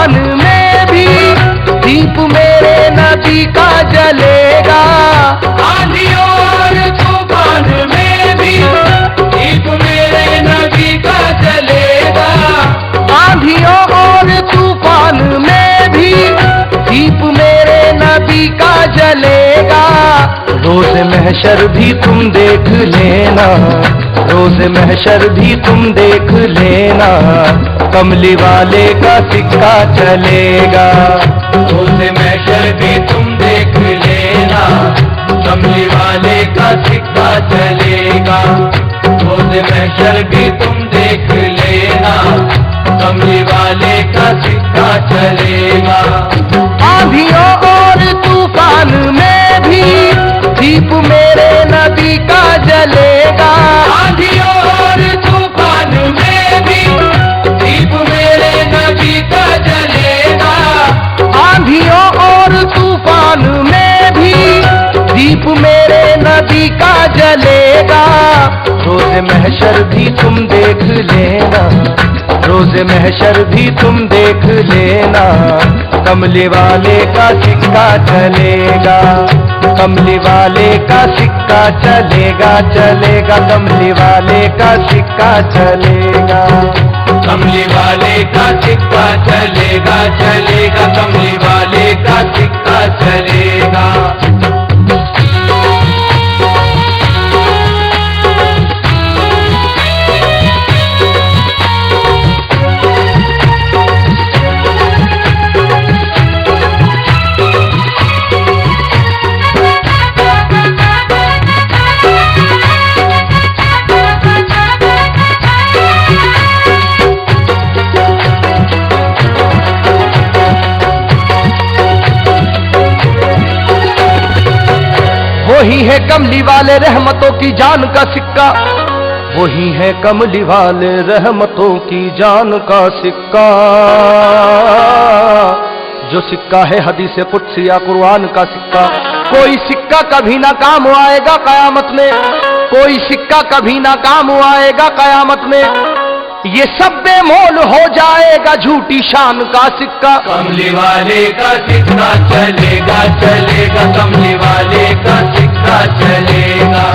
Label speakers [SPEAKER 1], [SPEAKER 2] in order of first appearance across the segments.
[SPEAKER 1] तूफान में भी दीप मेरे नबी का जलेगा।
[SPEAKER 2] आंधियों और तूफान में भी दीप मेरे नबी का जलेगा।
[SPEAKER 1] आंधियों और तूफान में भी दीप मेरे नबी का जलेगा। रोज महशर भी तुम देख लेना, रोज महशर भी तुम देख लेना, कमली वाले का सिक्का चलेगा।
[SPEAKER 2] रोज महशर भी तुम देख लेना, कमली वाले का सिक्का चलेगा। रोज महशर भी तुम देख लेना, कमली वाले का सिक्का चलेगा।
[SPEAKER 1] आंधियों और तूफान में भी दीप मेरे नबी का जलेगा।
[SPEAKER 2] आंधियों और तूफान में भी दीप मेरे नबी का जलेगा।
[SPEAKER 1] आंधियों और तूफान में भी दीप मेरे नबी का जलेगा। रोज महशर भी तुम देख लेना, रोज महशर भी तुम देख लेना, कमली वाले का सिक्का चलेगा। कमली वाले का सिक्का चलेगा, चलेगा, कमली वाले का सिक्का चलेगा।
[SPEAKER 2] कमली वाले का सिक्का चलेगा, चलेगा, कमली वाले का सिक्का चलेगा।
[SPEAKER 1] वही है कमली वाले रहमतों की जान का सिक्का, वही है कमली वाले रहमतों की जान का सिक्का। जो सिक्का है हदीस कुदसी या कुरान का सिक्का। कोई सिक्का कभी ना काम आएगा कयामत में, कोई सिक्का कभी ना काम आएगा कयामत में। ये सब बेमोल हो जाएगा झूठी शान का सिक्का।
[SPEAKER 2] कमली वाले का सिक्का चलेगा, चलेगा, कमली वाले का सिक्का चलेगा।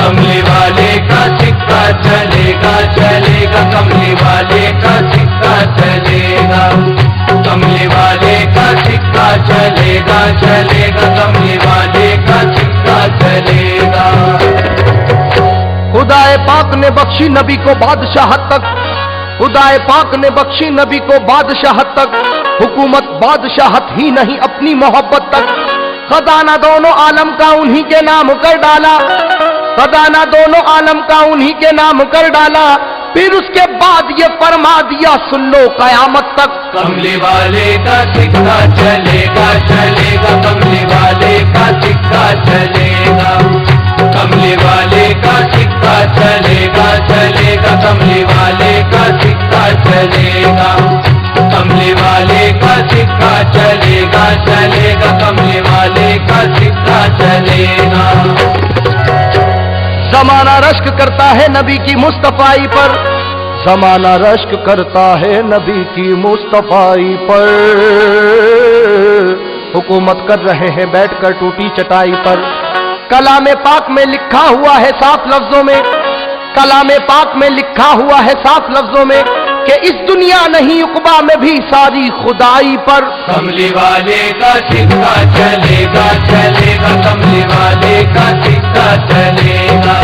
[SPEAKER 2] कमली वाले का सिक्का चलेगा, चलेगा, कमली वाले का सिक्का चलेगा। कमली वाले का सिक्का चलेगा, चलेगा, कमली वाले का सिक्का चलेगा।
[SPEAKER 1] खुदाए पाक ने बख्शी नबी को बादशाहत तक, खुदाए पाक ने बख्शी नबी को बादशाहत तक, हुकूमत बादशाहत ही नहीं अपनी मोहब्बत तक। खजाना दोनों आलम का उन्हीं के नाम कर डाला, खजाना दोनों आलम का उन्हीं के नाम कर डाला। फिर उसके बाद ये फरमा दिया सुन लो कयामत तक।
[SPEAKER 2] कमली वाले का सिक्का चलेगा, चलेगा, कमली वाले का सिक्का चलेगा। कमली वाले का सिक्का चलेगा, चलेगा, कमली वाले का सिक्का चलेगा। कमली वाले का सिक्का चलेगा, चलेगा, कमली वाले का सिक्का चलेगा।
[SPEAKER 1] जमाना रश्क करता है नबी की मुस्तफाई पर, जमाना रश्क करता है नबी की मुस्तफाई पर। हुकूमत कर रहे हैं बैठकर टूटी चटाई पर। कलामे पाक में लिखा हुआ है साफ लफ्जों में, कलामे पाक में लिखा हुआ है साफ लफ्जों में कि इस दुनिया नहीं उकबा में भी सारी खुदाई पर।
[SPEAKER 2] कमली वाले का सिक्का चलेगा, चलेगा, कमली वाले का सिक्का चलेगा।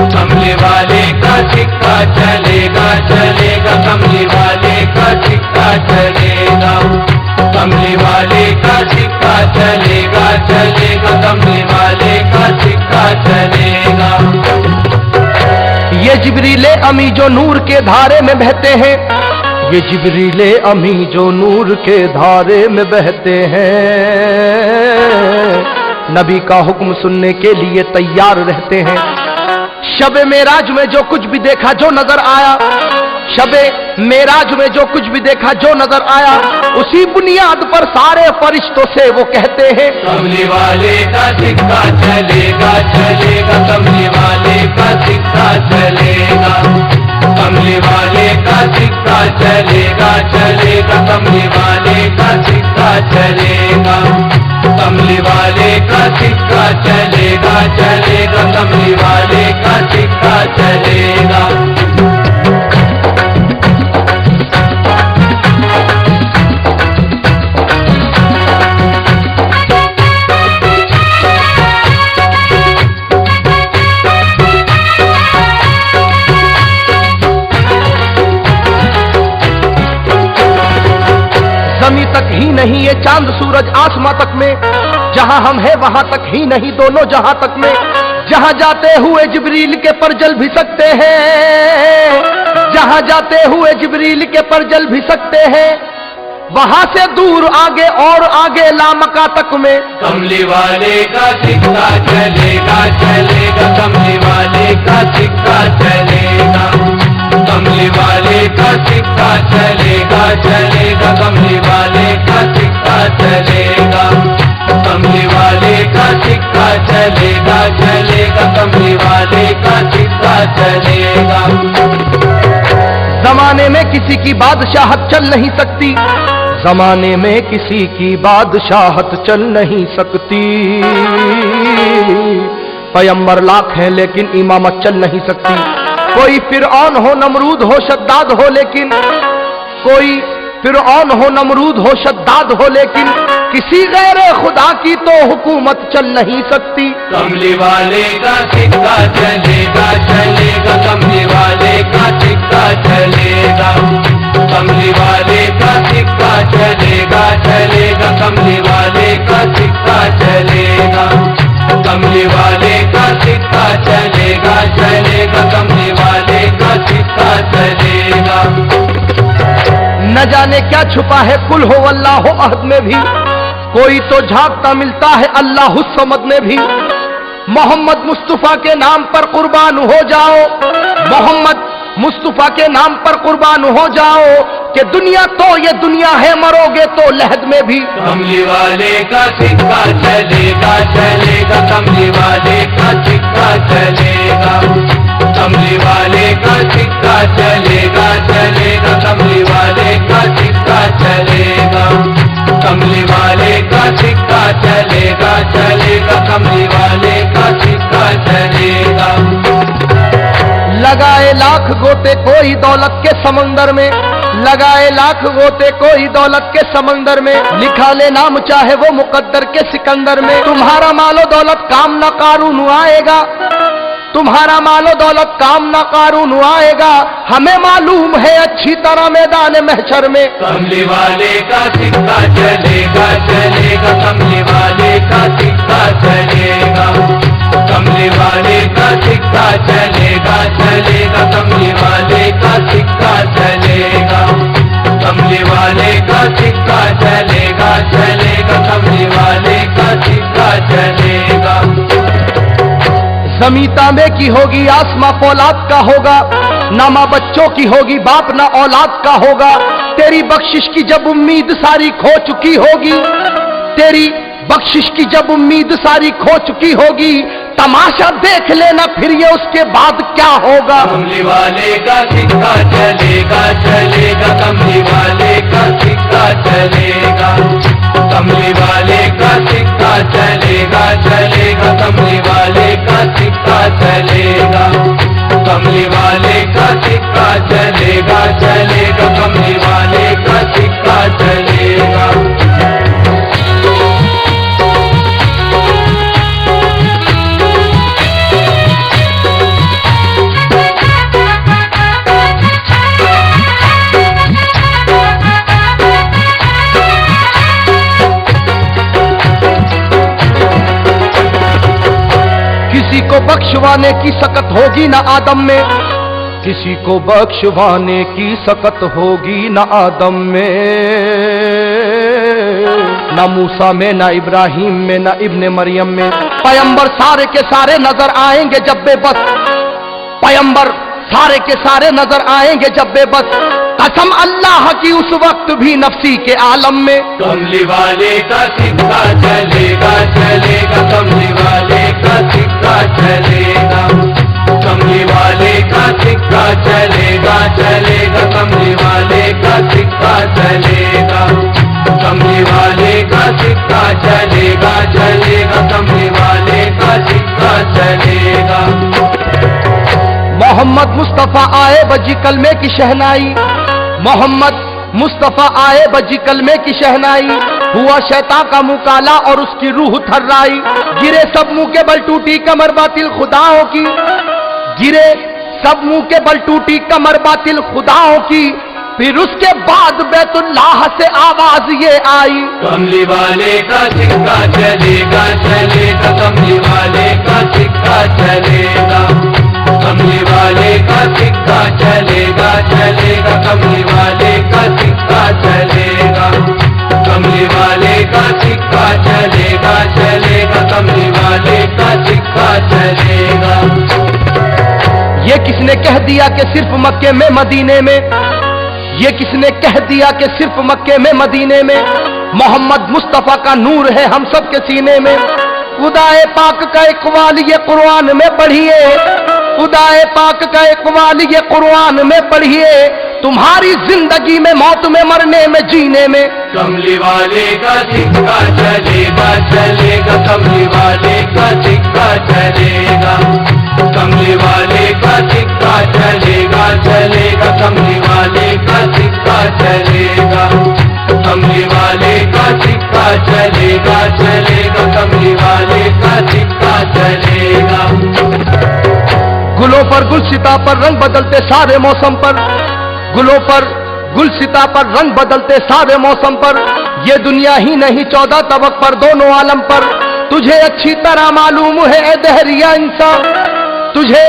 [SPEAKER 2] कमली वाले का सिक्का चलेगा, चलेगा, कमली वाले का सिक्का चलेगा। कमली वाले का सिक्का चलेगा, चलेगा, कमली वाले का सिक्का चलेगा।
[SPEAKER 1] ये जिब्रीले अमी जो नूर के धारे में बहते हैं, ये जिब्रीले अमी जो नूर के धारे में बहते हैं, नबी का हुक्म सुनने के लिए तैयार रहते हैं। शबे मेराज में जो कुछ भी देखा जो नजर आया, शबे मेराज में जो कुछ भी देखा जो नजर आया, उसी बुनियाद पर सारे फरिश्तों से वो कहते हैं
[SPEAKER 2] कमली वाले का सिक्का चलेगा, चलेगा, कमली वाले का सिक्का चलेगा। कमली वाले का सिक्का चलेगा, चलेगा, कमली वाले का सिक्का चलेगा, कमली वाले का सिक्का चलेगा, चलेगा कमली वाले का सिक्का चलेगा।
[SPEAKER 1] जमी तक ही नहीं ये चांद सूरज आसमां तक में, जहां हम हैं वहां तक ही नहीं दोनों जहां तक में, जहां जाते हुए जिब्रील के पर जल भी सकते हैं, जहां जाते हुए जिब्रील के पर जल भी सकते हैं, वहां से दूर आगे और आगे लामका तक में।
[SPEAKER 2] कमली वाले का सिक्का चलेगा, चलेगा कमली वाले का सिक्का चलेगा, कमली वाले का सिक्का चलेगा, चलेगा कमली वाले का सिक्का चलेगा, कमली वाले का सिक्का चलेगा, चलेगा कमली वाले का सिक्का चलेगा।
[SPEAKER 1] जमाने में किसी की बादशाहत चल नहीं सकती, जमाने में किसी की बादशाहत चल नहीं सकती, पैगंबर लाख हैं लेकिन इमामत चल नहीं सकती। कोई फिरऔन हो नमरूद हो शद्दाद हो, लेकिन कोई फिरऔन हो नमरूद हो शद्दाद हो, लेकिन किसी गैर खुदा की तो हुकूमत चल नहीं सकती।
[SPEAKER 2] कमली वाले का सिक्का चलेगा, चलेगा कमली वाले का सिक्का चलेगा, कमली वाले का सिक्का चलेगा, चलेगा कमली वाले का सिक्का चलेगा, कमली वाले का सिक्का चलेगा, चलेगा कमली वाले का सिक्का चलेगा।
[SPEAKER 1] न जाने क्या छुपा है कुल हो अल्लाह हो अहद में भी, कोई तो झांकता मिलता है अल्लाह समद में भी। मोहम्मद मुस्तफा के नाम पर कुर्बान हो जाओ, मोहम्मद मुस्तफा के नाम पर कुर्बान हो जाओ, कि दुनिया तो ये दुनिया है मरोगे तो लहद में भी।
[SPEAKER 2] कमली वाले का सिक्का चलेगा, चलेगा कमली वाले का सिक्का चलेगा, कमली वाले का सिक्का चलेगा, चलेगा कमली वाले का सिक्का चलेगा, कमली वाले का सिक्का चलेगा, चलेगा कमली वाले का सिक्का चलेगा।
[SPEAKER 1] लगाए लाख गोते कोई दौलत के समंदर में, लगाए लाख गोते कोई दौलत के समंदर में, लिखा ले नाम चाहे वो मुकद्दर के सिकंदर में। तुम्हारा मालो दौलत काम न कारून आएगा, तुम्हारा मालो दौलत काम न कारून आएगा, हमें मालूम है अच्छी तरह मैदान महशर में।
[SPEAKER 2] कमली वाले का सिक्का चलेगा, चलेगा कमली वाले का सिक्का चलेगा, कमली वाले का सिक्का चलेगा, चलेगा कमली वाले का सिक्का चलेगा, कमली वाले का सिक्का चलेगा, चलेगा कमली वाले का सिक्का चलेगा।
[SPEAKER 1] ज़मीं तांबे की होगी आसमां फौलाद का होगा, ना माँ बच्चों की होगी बाप ना औलाद का होगा। तेरी बख्शिश की जब उम्मीद सारी खो चुकी होगी, तेरी बख्शिश की जब उम्मीद सारी खो चुकी होगी, तमाशा देख लेना फिर ये उसके बाद क्या होगा।
[SPEAKER 2] कमली वाले का सिक्का चलेगा, चलेगा कमली वाले का सिक्का चलेगा, कमली वाले का सिक्का चलेगा, चलेगा कमली वाले का सिक्का चलेगा, कमली वाले का सिक्का चलेगा, चलेगा कमली वाले का सिक्का चलेगा।
[SPEAKER 1] किसी को बख्शवाने की सकत होगी ना आदम में, किसी को बख्शवाने की सकत होगी ना आदम में, ना मूसा में ना इब्राहिम में ना इब्ने मरियम में। पैगंबर सारे के सारे नजर आएंगे जब बेबस, पैगंबर सारे के सारे नजर आएंगे जब बेबस, कसम अल्लाह की उस वक्त भी नफसी के आलम में।
[SPEAKER 2] कमली वाले का सिक्का चलेगा, चलेगा कमली वाले का सिक्का चलेगा, कमली वाले का सिक्का चलेगा, चलेगा कमली वाले का सिक्का चलेगा।
[SPEAKER 1] मुस्तफा आए बजी कलमे की शहनाई, मोहम्मद मुस्तफा आए बजी कलमे की शहनाई। हुआ शैतान का मुंह काला और उसकी रूह थर्राई। गिरे सब मुंह के बल टूटी कमर बातिल खुदाओं की, गिरे सब मुंह के बल टूटी कमर बातिल खुदाओं की। फिर उसके बाद बैतुल्लाह से आवाज ये आई,
[SPEAKER 2] कमली वाले का सिक्का चलेगा चलेगा, कमली वाले का सिक्का चलेगा, कमली वाले का सिक्का चलेगा चलेगा, कमली वाले का सिक्का चलेगा, कमली वाले का सिक्का चलेगा चलेगा, कमली वाले का सिक्का चलेगा।
[SPEAKER 1] ये किसने कह दिया कि सिर्फ मक्के में मदीने में, ये किसने कह दिया कि सिर्फ मक्के में मदीने में मोहम्मद मुस्तफा का नूर है हम सब के सीने में। खुदाए पाक का इकबाल ये कुरान में पढ़िए, खुदाए पाक का इकबाल ये कुरान में पढ़िए, तुम्हारी जिंदगी में मौत में मरने में जीने में।
[SPEAKER 2] कमली वाले का सिक्का चलेगा चलेगा, कमली वाले का सिक्का चलेगा, कमली वाले का सिक्का चलेगा चलेगा, कमली वाले का सिक्का चलेगा, कमली वाले का सिक्का चलेगा चलेगा, कमली वाले का सिक्का चलेगा।
[SPEAKER 1] गुलों पर गुलसिता पर रंग बदलते सारे मौसम पर, गुलों पर गुलसिता पर रंग बदलते सारे मौसम पर। ये दुनिया ही नहीं 14 तबक पर दोनों आलम पर। तुझे अच्छी तरह मालूम है ए दहरिया इंसान, तुझे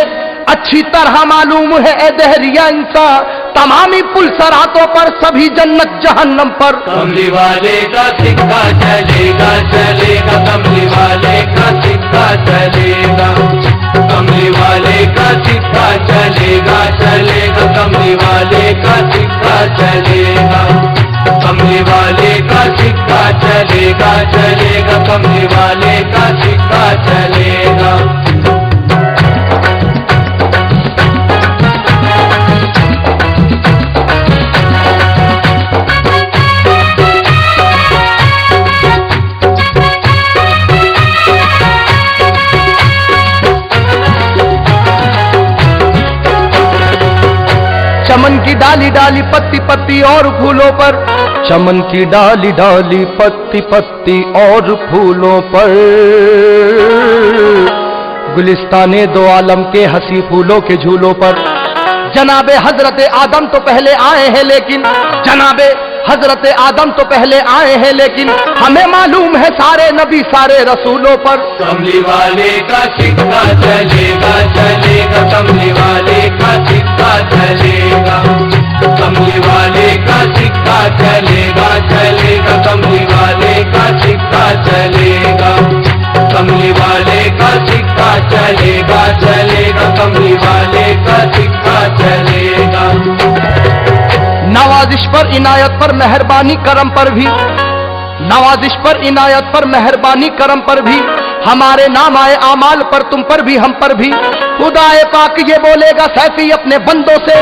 [SPEAKER 1] अच्छी तरह मालूम है ए दहरिया इंसान, तमामी पुल सरातों पर सभी जन्नत जहन्नम पर।
[SPEAKER 2] कमली वाले का सिक्का चलेगा चलेगा, कमली वाले का सिक्का चलेगा, कमली वाले का सिक्का चलेगा चलेगा, कमली वाले का सिक्का चलेगा, कमली वाले का सिक्का चलेगा चलेगा, कमली वाले का सिक्का चलेगा।
[SPEAKER 1] चमन की डाली डाली पत्ती पत्ती और फूलों पर, चमन की डाली डाली पत्ती पत्ती और फूलों पर। गुलिस्ताने दो आलम के हंसी फूलों के झूलों पर। जनाबे हजरत आदम तो पहले आए हैं लेकिन, जनाबे हजरत आदम तो पहले आए हैं लेकिन हमें मालूम है सारे नबी सारे रसूलों पर।
[SPEAKER 2] कमली वाले का सिक्का चलेगा चलेगा, कमली वाले का सिक्का चलेगा, कमली वाले का सिक्का चलेगा चलेगा, कमली वाले का सिक्का चलेगा, कमली वाले का सिक्का चलेगा चलेगा, कमली वाले का सिक्का चलेगा।
[SPEAKER 1] नवाजिश पर इनायत पर मेहरबानी करम पर भी, नवाजिश पर इनायत पर मेहरबानी करम पर भी, हमारे नाम आए आमाल पर तुम पर भी हम पर भी। खुदाए पाक ये बोलेगा सैफी अपने बंदों से,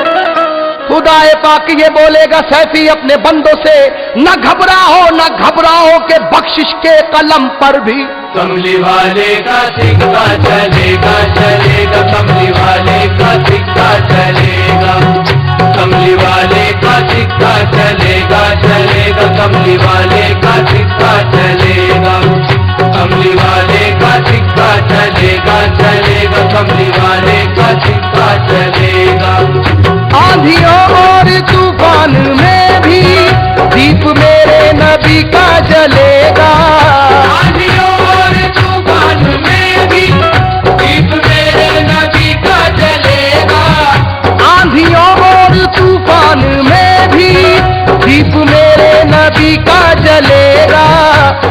[SPEAKER 1] खुदाए पाक ये बोलेगा सैफी अपने बंदों से, न घबराओ न घबराओ के बख्शिश के कलम पर भी।
[SPEAKER 2] कमली वाले का सिक्का चलेगा चलेगा, कमली वाले का सिक्का चलेगा, कमली वाले का सिक्का चलेगा चलेगा, कमली वाले का सिक्का चलेगा, कमली वाले का सिक्का चलेगा चलेगा, कमली वाले का सिक्का चलेगा।
[SPEAKER 1] आंधियों और तूफान में भी दीप मेरे नबी का जलेगा,
[SPEAKER 2] आंधियों और तूफान में भी दीप मेरे नबी का जलेगा,
[SPEAKER 1] आंधियों और तूफान में भी दीप मेरे नबी का जलेगा।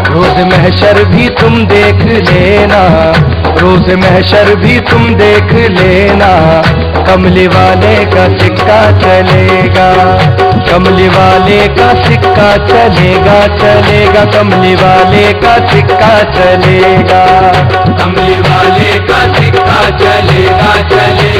[SPEAKER 1] रोज महशर भी तुम देख लेना, रोज महशर भी तुम देख लेना, कमली वाले का सिक्का चलेगा, कमली वाले का सिक्का चलेगा चलेगा, कमली वाले का सिक्का चलेगा,
[SPEAKER 2] कमली वाले का सिक्का चलेगा चलेगा।